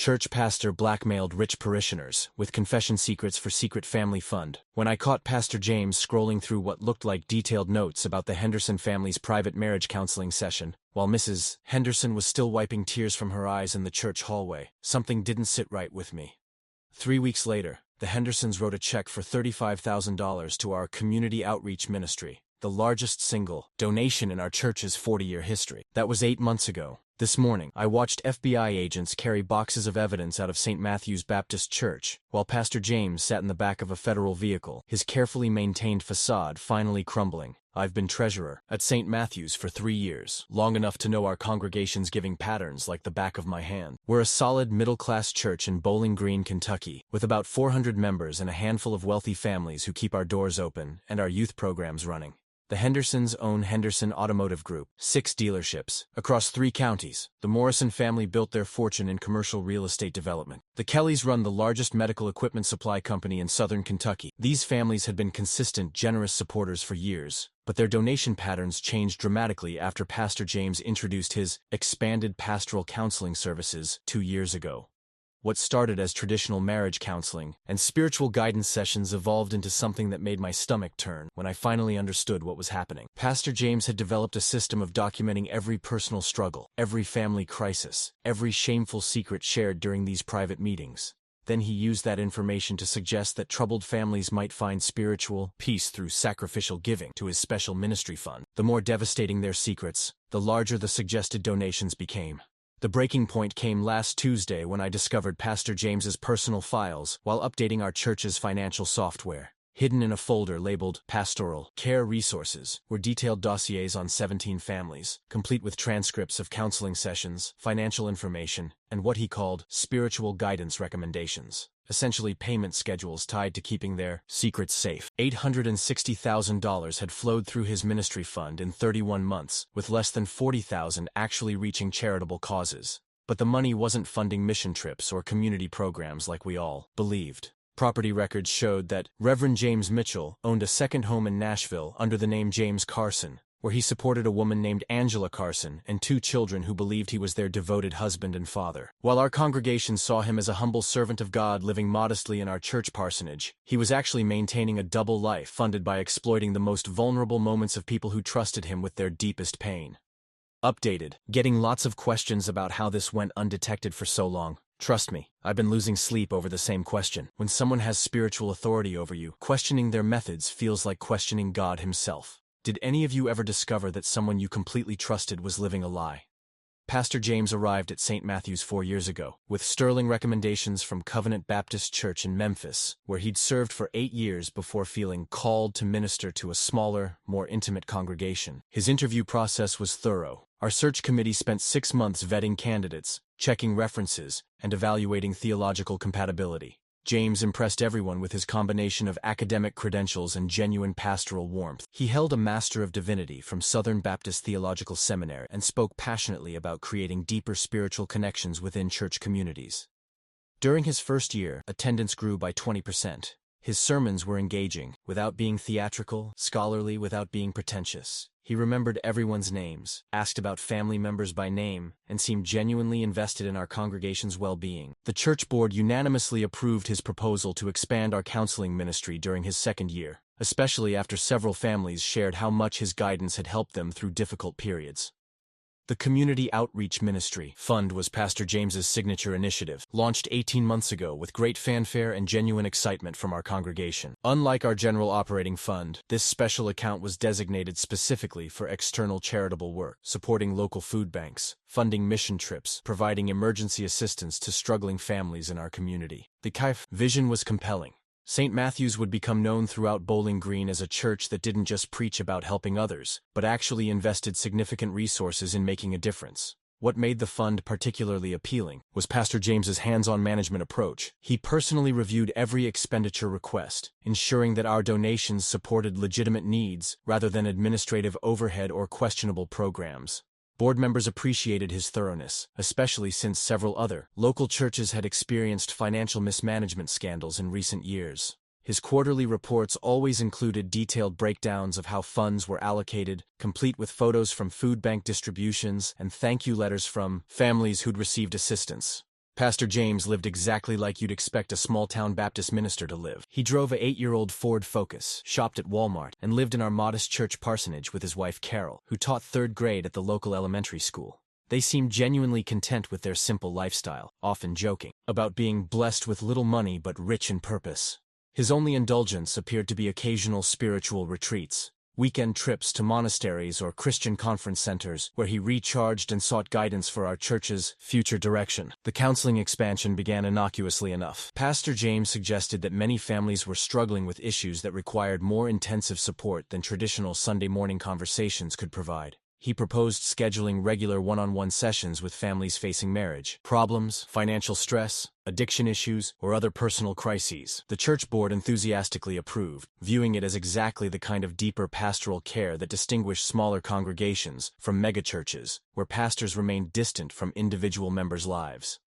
Church pastor blackmailed rich parishioners with confession secrets for secret family fund. When I caught Pastor James scrolling through what looked like detailed notes about the Henderson family's private marriage counseling session, while Mrs. Henderson was still wiping tears from her eyes in the church hallway, something didn't sit right with me. 3 weeks later, the Hendersons wrote a check for $35,000 to our community outreach ministry, the largest single donation in our church's 40-year history. That was 8 months ago. This morning, I watched FBI agents carry boxes of evidence out of St. Matthew's Baptist Church, while Pastor James sat in the back of a federal vehicle, his carefully maintained facade finally crumbling. I've been treasurer at St. Matthew's for 3 years, long enough to know our congregation's giving patterns like the back of my hand. We're a solid middle-class church in Bowling Green, Kentucky, with about 400 members and a handful of wealthy families who keep our doors open and our youth programs running. The Hendersons own Henderson Automotive Group, 6 dealerships, across 3 counties. The Morrison family built their fortune in commercial real estate development. The Kellys run the largest medical equipment supply company in southern Kentucky. These families had been consistent, generous supporters for years, but their donation patterns changed dramatically after Pastor James introduced his expanded pastoral counseling services 2 years ago. What started as traditional marriage counseling and spiritual guidance sessions evolved into something that made my stomach turn when I finally understood what was happening. Pastor James had developed a system of documenting every personal struggle, every family crisis, every shameful secret shared during these private meetings. Then he used that information to suggest that troubled families might find spiritual peace through sacrificial giving to his special ministry fund. The more devastating their secrets, the larger the suggested donations became. The breaking point came last Tuesday when I discovered Pastor James's personal files while updating our church's financial software. Hidden in a folder labeled Pastoral Care Resources were detailed dossiers on 17 families, complete with transcripts of counseling sessions, financial information, and what he called spiritual guidance recommendations, essentially payment schedules tied to keeping their secrets safe. $860,000 had flowed through his ministry fund in 31 months, with less than $40,000 actually reaching charitable causes. But the money wasn't funding mission trips or community programs like we all believed. Property records showed that Reverend James Mitchell owned a second home in Nashville under the name James Carson, where he supported a woman named Angela Carson and 2 children who believed he was their devoted husband and father. While our congregation saw him as a humble servant of God living modestly in our church parsonage, he was actually maintaining a double life funded by exploiting the most vulnerable moments of people who trusted him with their deepest pain. Updated, getting lots of questions about how this went undetected for so long. Trust me, I've been losing sleep over the same question. When someone has spiritual authority over you, questioning their methods feels like questioning God himself. Did any of you ever discover that someone you completely trusted was living a lie? Pastor James arrived at St. Matthew's 4 years ago, with sterling recommendations from Covenant Baptist Church in Memphis, where he'd served for 8 years before feeling called to minister to a smaller, more intimate congregation. His interview process was thorough. Our search committee spent 6 months vetting candidates, checking references, and evaluating theological compatibility. James impressed everyone with his combination of academic credentials and genuine pastoral warmth. He held a Master of Divinity from Southern Baptist Theological Seminary and spoke passionately about creating deeper spiritual connections within church communities. During his first year, attendance grew by 20%. His sermons were engaging, without being theatrical, scholarly without being pretentious. He remembered everyone's names, asked about family members by name, and seemed genuinely invested in our congregation's well-being. The church board unanimously approved his proposal to expand our counseling ministry during his second year, especially after several families shared how much his guidance had helped them through difficult periods. The Community Outreach Ministry Fund was Pastor James's signature initiative, launched 18 months ago with great fanfare and genuine excitement from our congregation. Unlike our general operating fund, this special account was designated specifically for external charitable work, supporting local food banks, funding mission trips, providing emergency assistance to struggling families in our community. The KIF vision was compelling. St. Matthew's would become known throughout Bowling Green as a church that didn't just preach about helping others, but actually invested significant resources in making a difference. What made the fund particularly appealing was Pastor James's hands-on management approach. He personally reviewed every expenditure request, ensuring that our donations supported legitimate needs rather than administrative overhead or questionable programs. Board members appreciated his thoroughness, especially since several other local churches had experienced financial mismanagement scandals in recent years. His quarterly reports always included detailed breakdowns of how funds were allocated, complete with photos from food bank distributions and thank you letters from families who'd received assistance. Pastor James lived exactly like you'd expect a small-town Baptist minister to live. He drove a 8-year-old Ford Focus, shopped at Walmart, and lived in our modest church parsonage with his wife Carol, who taught 3rd grade at the local elementary school. They seemed genuinely content with their simple lifestyle, often joking about being blessed with little money but rich in purpose. His only indulgence appeared to be occasional spiritual retreats, weekend trips to monasteries or Christian conference centers, where he recharged and sought guidance for our church's future direction. The counseling expansion began innocuously enough. Pastor James suggested that many families were struggling with issues that required more intensive support than traditional Sunday morning conversations could provide. He proposed scheduling regular one-on-one sessions with families facing marriage problems, financial stress, addiction issues, or other personal crises. The church board enthusiastically approved, viewing it as exactly the kind of deeper pastoral care that distinguished smaller congregations from megachurches, where pastors remained distant from individual members' lives.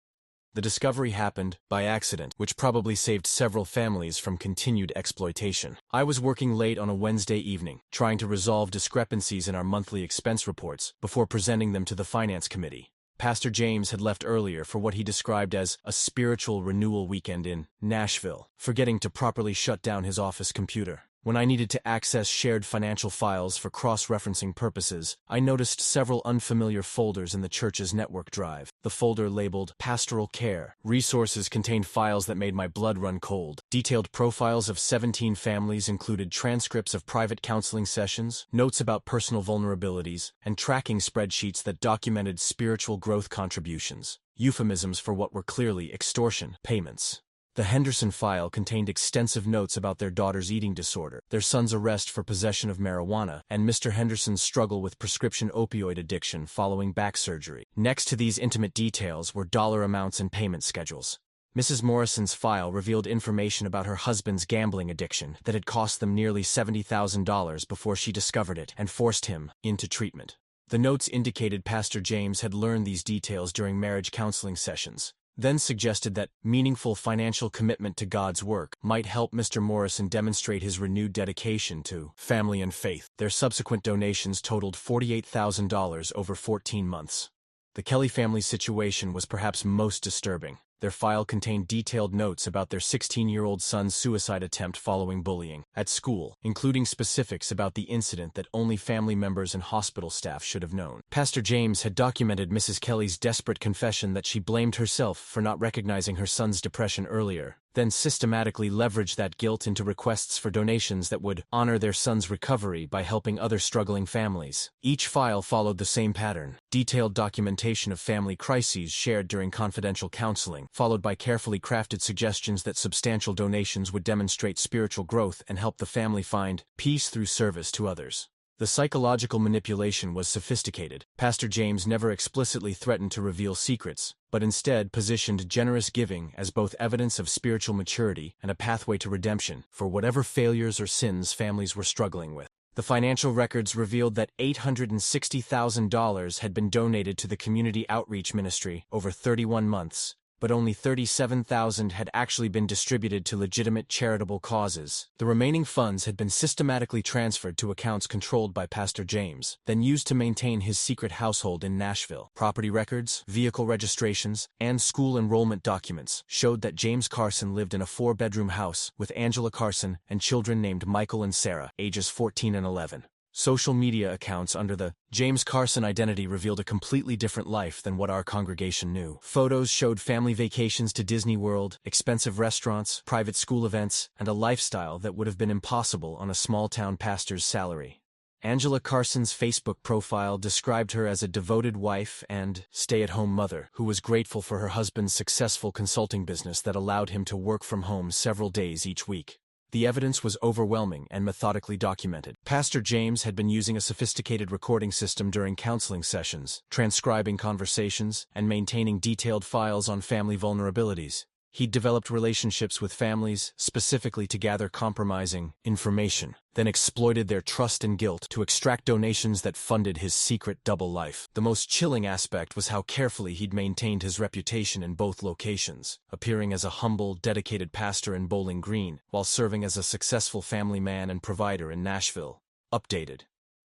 The discovery happened by accident, which probably saved several families from continued exploitation. I was working late on a Wednesday evening, trying to resolve discrepancies in our monthly expense reports before presenting them to the finance committee. Pastor James had left earlier for what he described as a spiritual renewal weekend in Nashville, forgetting to properly shut down his office computer. When I needed to access shared financial files for cross-referencing purposes, I noticed several unfamiliar folders in the church's network drive. The folder labeled Pastoral Care Resources contained files that made my blood run cold. Detailed profiles of 17 families included transcripts of private counseling sessions, notes about personal vulnerabilities, and tracking spreadsheets that documented spiritual growth contributions, euphemisms for what were clearly extortion payments. The Henderson file contained extensive notes about their daughter's eating disorder, their son's arrest for possession of marijuana, and Mr. Henderson's struggle with prescription opioid addiction following back surgery. Next to these intimate details were dollar amounts and payment schedules. Mrs. Morrison's file revealed information about her husband's gambling addiction that had cost them nearly $70,000 before she discovered it and forced him into treatment. The notes indicated Pastor James had learned these details during marriage counseling sessions, then suggested that meaningful financial commitment to God's work might help Mr. Morrison demonstrate his renewed dedication to family and faith. Their subsequent donations totaled $48,000 over 14 months. The Kelly family's situation was perhaps most disturbing. Their file contained detailed notes about their 16-year-old son's suicide attempt following bullying at school, including specifics about the incident that only family members and hospital staff should have known. Pastor James had documented Mrs. Kelly's desperate confession that she blamed herself for not recognizing her son's depression earlier, then systematically leveraged that guilt into requests for donations that would honor their son's recovery by helping other struggling families. Each file followed the same pattern: detailed documentation of family crises shared during confidential counseling, followed by carefully crafted suggestions that substantial donations would demonstrate spiritual growth and help the family find peace through service to others. The psychological manipulation was sophisticated. Pastor James never explicitly threatened to reveal secrets, but instead positioned generous giving as both evidence of spiritual maturity and a pathway to redemption for whatever failures or sins families were struggling with. The financial records revealed that $860,000 had been donated to the community outreach ministry over 31 months, but only $37,000 had actually been distributed to legitimate charitable causes. The remaining funds had been systematically transferred to accounts controlled by Pastor James, then used to maintain his secret household in Nashville. Property records, vehicle registrations, and school enrollment documents showed that James Carson lived in a 4-bedroom house with Angela Carson and children named Michael and Sarah, ages 14 and 11. Social media accounts under the James Carson identity revealed a completely different life than what our congregation knew. Photos showed family vacations to Disney World, expensive restaurants, private school events, and a lifestyle that would have been impossible on a small-town pastor's salary. Angela Carson's Facebook profile described her as a devoted wife and stay-at-home mother who was grateful for her husband's successful consulting business that allowed him to work from home several days each week. The evidence was overwhelming and methodically documented. Pastor James had been using a sophisticated recording system during counseling sessions, transcribing conversations, and maintaining detailed files on family vulnerabilities. He'd developed relationships with families specifically to gather compromising information, then exploited their trust and guilt to extract donations that funded his secret double life. The most chilling aspect was how carefully he'd maintained his reputation in both locations, appearing as a humble, dedicated pastor in Bowling Green, while serving as a successful family man and provider in Nashville. Updated.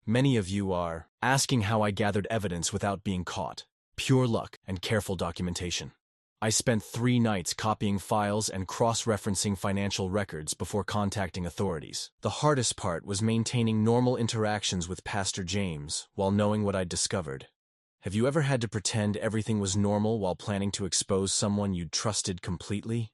Many of you are asking how I gathered evidence without being caught. Pure luck and careful documentation. I spent 3 nights copying files and cross-referencing financial records before contacting authorities. The hardest part was maintaining normal interactions with Pastor James while knowing what I'd discovered. Have you ever had to pretend everything was normal while planning to expose someone you'd trusted completely?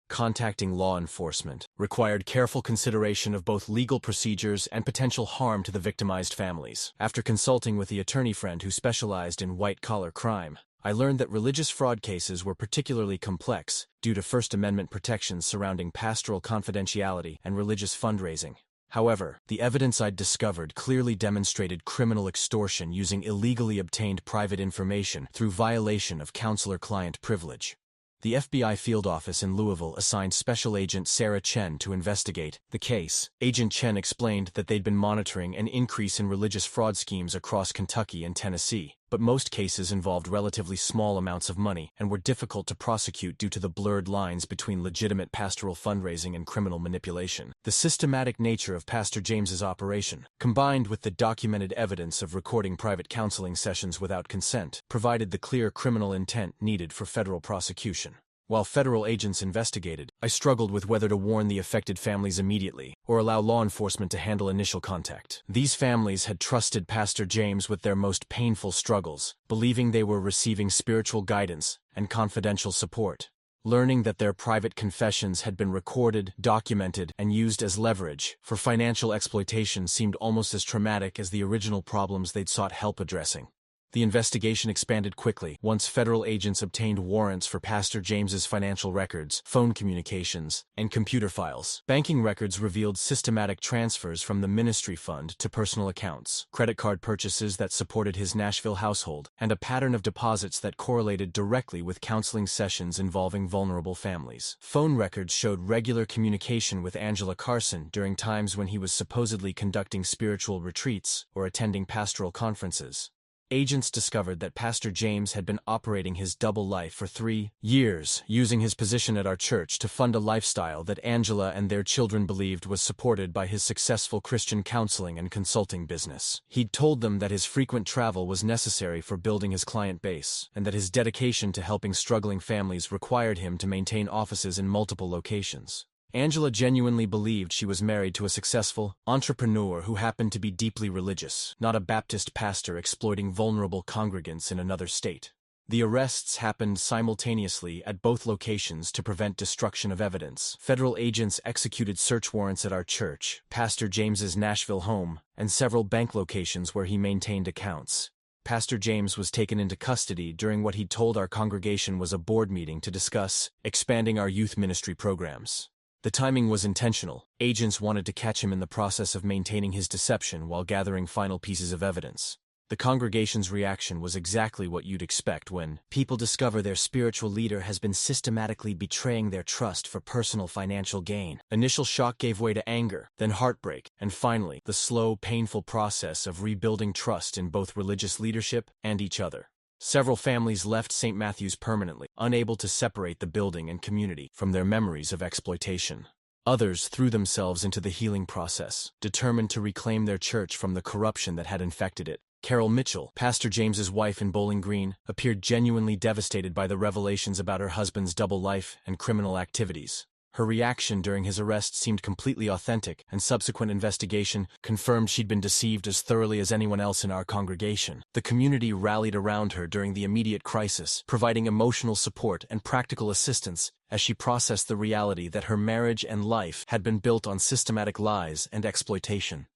Contacting law enforcement required careful consideration of both legal procedures and potential harm to the victimized families. After consulting with the attorney friend who specialized in white-collar crime, I learned that religious fraud cases were particularly complex due to First Amendment protections surrounding pastoral confidentiality and religious fundraising. However, the evidence I'd discovered clearly demonstrated criminal extortion using illegally obtained private information through violation of counselor-client privilege. The FBI field office in Louisville assigned Special Agent Sarah Chen to investigate the case. Agent Chen explained that they'd been monitoring an increase in religious fraud schemes across Kentucky and Tennessee, but most cases involved relatively small amounts of money and were difficult to prosecute due to the blurred lines between legitimate pastoral fundraising and criminal manipulation. The systematic nature of Pastor James's operation, combined with the documented evidence of recording private counseling sessions without consent, provided the clear criminal intent needed for federal prosecution. While federal agents investigated, I struggled with whether to warn the affected families immediately or allow law enforcement to handle initial contact. These families had trusted Pastor James with their most painful struggles, believing they were receiving spiritual guidance and confidential support. Learning that their private confessions had been recorded, documented, and used as leverage for financial exploitation seemed almost as traumatic as the original problems they'd sought help addressing. The investigation expanded quickly once federal agents obtained warrants for Pastor James's financial records, phone communications, and computer files. Banking records revealed systematic transfers from the ministry fund to personal accounts, credit card purchases that supported his Nashville household, and a pattern of deposits that correlated directly with counseling sessions involving vulnerable families. Phone records showed regular communication with Angela Carson during times when he was supposedly conducting spiritual retreats or attending pastoral conferences. Agents discovered that Pastor James had been operating his double life for 3 years, using his position at our church to fund a lifestyle that Angela and their children believed was supported by his successful Christian counseling and consulting business. He'd told them that his frequent travel was necessary for building his client base, and that his dedication to helping struggling families required him to maintain offices in multiple locations. Angela genuinely believed she was married to a successful entrepreneur who happened to be deeply religious, not a Baptist pastor exploiting vulnerable congregants in another state. The arrests happened simultaneously at both locations to prevent destruction of evidence. Federal agents executed search warrants at our church, Pastor James's Nashville home, and several bank locations where he maintained accounts. Pastor James was taken into custody during what he told our congregation was a board meeting to discuss expanding our youth ministry programs. The timing was intentional. Agents wanted to catch him in the process of maintaining his deception while gathering final pieces of evidence. The congregation's reaction was exactly what you'd expect when people discover their spiritual leader has been systematically betraying their trust for personal financial gain. Initial shock gave way to anger, then heartbreak, and finally, the slow, painful process of rebuilding trust in both religious leadership and each other. Several families left St. Matthew's permanently, unable to separate the building and community from their memories of exploitation. Others threw themselves into the healing process, determined to reclaim their church from the corruption that had infected it. Carol Mitchell, Pastor James's wife in Bowling Green, appeared genuinely devastated by the revelations about her husband's double life and criminal activities. Her reaction during his arrest seemed completely authentic, and subsequent investigation confirmed she'd been deceived as thoroughly as anyone else in our congregation. The community rallied around her during the immediate crisis, providing emotional support and practical assistance as she processed the reality that her marriage and life had been built on systematic lies and exploitation.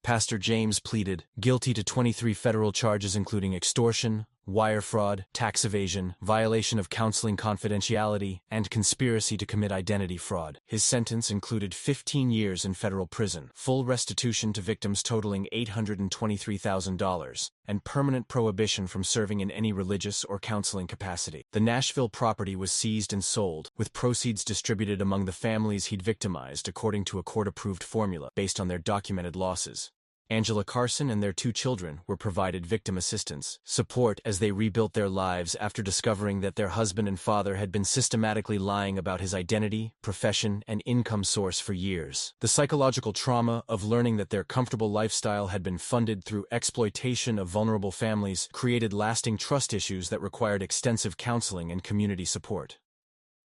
Pastor James pleaded guilty to 23 federal charges including extortion, wire fraud, tax evasion, violation of counseling confidentiality, and conspiracy to commit identity fraud. His sentence included 15 years in federal prison, full restitution to victims totaling $823,000, and permanent prohibition from serving in any religious or counseling capacity. The Nashville property was seized and sold, with proceeds distributed among the families he'd victimized according to a court-approved formula based on their documented losses. Angela Carson and their 2 children were provided victim assistance support as they rebuilt their lives after discovering that their husband and father had been systematically lying about his identity, profession, and income source for years. The psychological trauma of learning that their comfortable lifestyle had been funded through exploitation of vulnerable families created lasting trust issues that required extensive counseling and community support.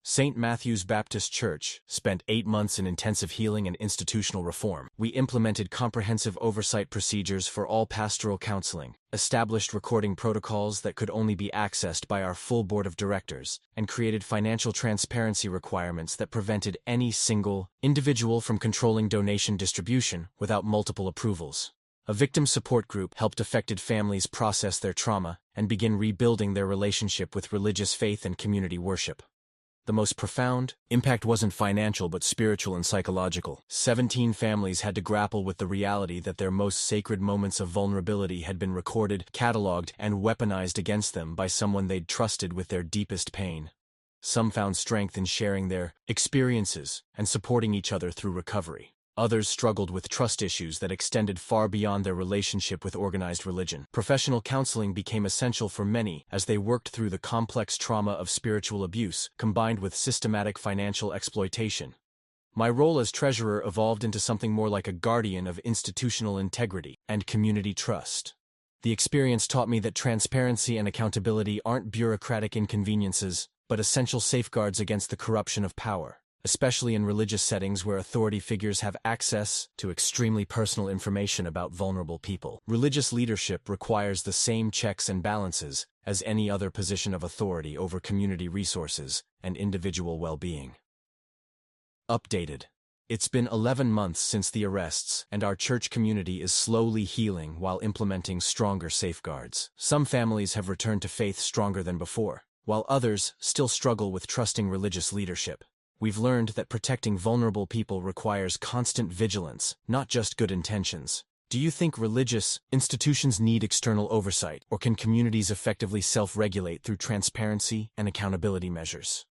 St. Matthew's Baptist Church spent 8 months in intensive healing and institutional reform. We implemented comprehensive oversight procedures for all pastoral counseling, established recording protocols that could only be accessed by our full board of directors, and created financial transparency requirements that prevented any single individual from controlling donation distribution without multiple approvals. A victim support group helped affected families process their trauma and begin rebuilding their relationship with religious faith and community worship. The most profound impact wasn't financial but spiritual and psychological. 17 families had to grapple with the reality that their most sacred moments of vulnerability had been recorded, cataloged, and weaponized against them by someone they'd trusted with their deepest pain. Some found strength in sharing their experiences and supporting each other through recovery. Others struggled with trust issues that extended far beyond their relationship with organized religion. Professional counseling became essential for many as they worked through the complex trauma of spiritual abuse, combined with systematic financial exploitation. My role as treasurer evolved into something more like a guardian of institutional integrity and community trust. The experience taught me that transparency and accountability aren't bureaucratic inconveniences, but essential safeguards against the corruption of power, especially in religious settings where authority figures have access to extremely personal information about vulnerable people. Religious leadership requires the same checks and balances as any other position of authority over community resources and individual well-being. Updated. It's been 11 months since the arrests, and our church community is slowly healing while implementing stronger safeguards. Some families have returned to faith stronger than before, while others still struggle with trusting religious leadership. We've learned that protecting vulnerable people requires constant vigilance, not just good intentions. Do you think religious institutions need external oversight, or can communities effectively self-regulate through transparency and accountability measures?